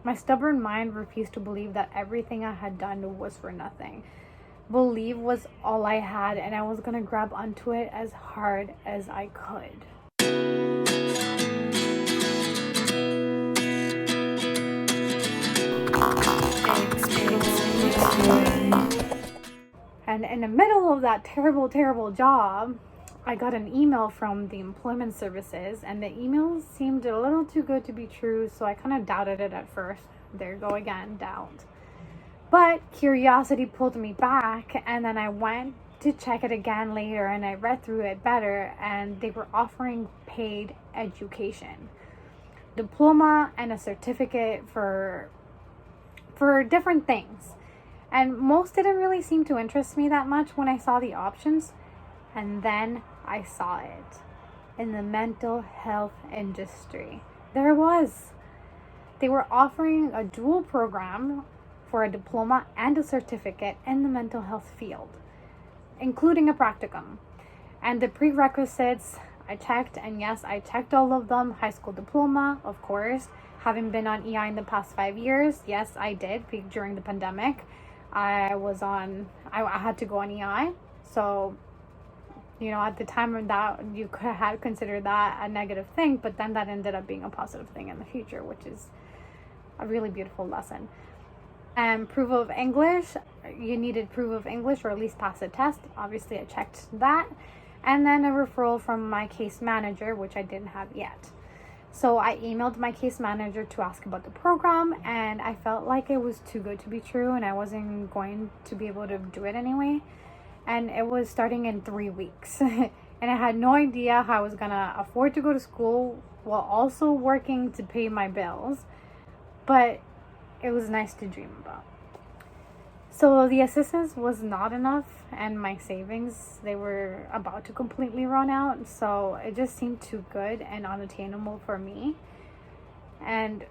My stubborn mind refused to believe that everything I had done was for nothing. Believe was all I had, and I was gonna grab onto it as hard as I could. And in the middle of that terrible, terrible job, I got an email from the employment services, and the email seemed a little too good to be true, so I kind of doubted it at first. There you go again, doubt. But curiosity pulled me back, and then I went to check it again later, and I read through it better, and they were offering paid education, diploma and a certificate for different things. And most didn't really seem to interest me that much when I saw the options. And then I saw it in the mental health industry. There it was. They were offering a dual program for a diploma and a certificate in the mental health field, including a practicum. And the prerequisites I checked, and yes, I checked all of them. High school diploma, of course. Having been on EI in the past 5 years, yes, I did during the pandemic. I had to go on EI. So, at the time of that, you could have considered that a negative thing, but then that ended up being a positive thing in the future, which is a really beautiful lesson. And proof of English, you needed proof of English or at least pass a test. Obviously, I checked that. And then a referral from my case manager, which I didn't have yet. So I emailed my case manager to ask about the program, and I felt like it was too good to be true, and I wasn't going to be able to do it anyway. And it was starting in 3 weeks. And I had no idea how I was gonna afford to go to school while also working to pay my bills. But it was nice to dream about. So the assistance was not enough, and my savings, they were about to completely run out. So it just seemed too good and unattainable for me. And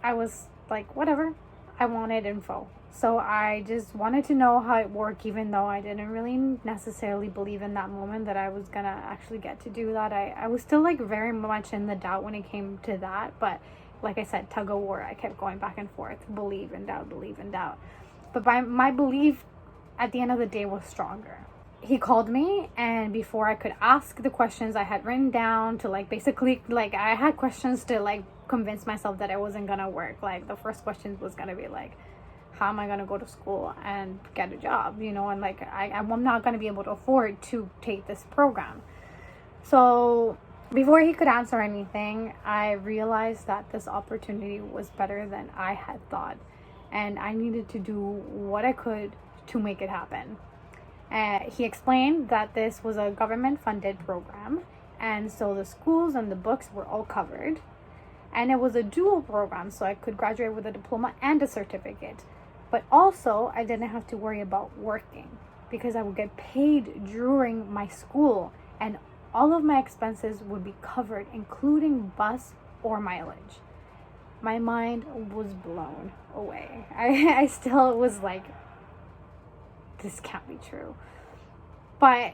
I was like, whatever, I wanted info. So I just wanted to know how it worked, even though I didn't really necessarily believe in that moment that I was gonna actually get to do that. I was still like very much in the doubt when it came to that. But like I said, tug of war, I kept going back and forth, believe and doubt, believe and doubt. But my belief at the end of the day was stronger. He called me, and before I could ask the questions I had written down to basically I had questions to convince myself that it wasn't gonna work. Like the first question was gonna be like, how am I gonna go to school and get a job? And I'm not gonna be able to afford to take this program. So before he could answer anything, I realized that this opportunity was better than I had thought, and I needed to do what I could to make it happen. He explained that this was a government-funded program, and so the schools and the books were all covered. And it was a dual program, so I could graduate with a diploma and a certificate. But also, I didn't have to worry about working because I would get paid during my school, and all of my expenses would be covered, including bus or mileage. My mind was blown away. I still was like, this can't be true. But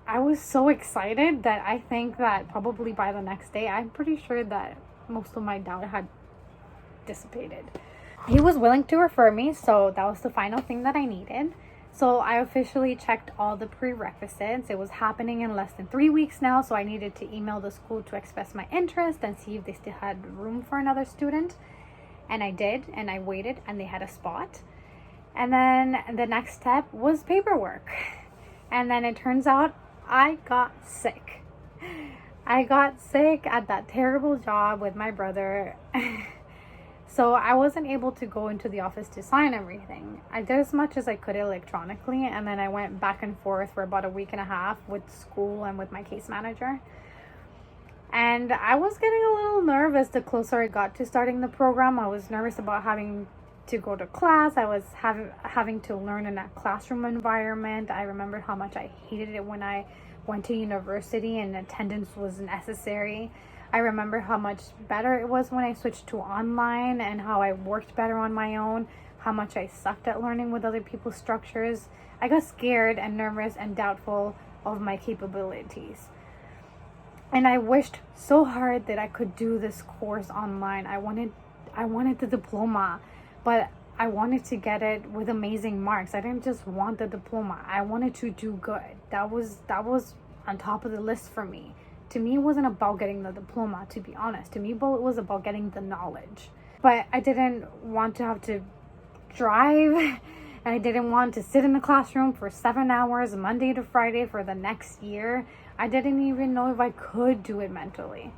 I was so excited that I think that probably by the next day, I'm pretty sure that most of my doubt had dissipated. He was willing to refer me, so that was the final thing that I needed. So I officially checked all the prerequisites. It was happening in less than 3 weeks now, so I needed to email the school to express my interest and see if they still had room for another student. And I did, and I waited, and they had a spot. And then the next step was paperwork. And then it turns out I got sick. I got sick at that terrible job with my brother. So I wasn't able to go into the office to sign everything. I did as much as I could electronically, and then I went back and forth for about a week and a half with school and with my case manager. And I was getting a little nervous the closer I got to starting the program. I was nervous about having to go to class. I was having to learn in that classroom environment. I remember how much I hated it when I went to university and attendance was necessary. I remember how much better it was when I switched to online, and how I worked better on my own, how much I sucked at learning with other people's structures. I got scared and nervous and doubtful of my capabilities. And I wished so hard that I could do this course online. I wanted wanted the diploma, but I wanted to get it with amazing marks. I didn't just want the diploma. I wanted to do good. That was on top of the list for me. To me, it wasn't about getting the diploma, to be honest. To me, it was about getting the knowledge. But I didn't want to have to drive, and I didn't want to sit in the classroom for 7 hours Monday to Friday for the next year. I didn't even know if I could do it mentally.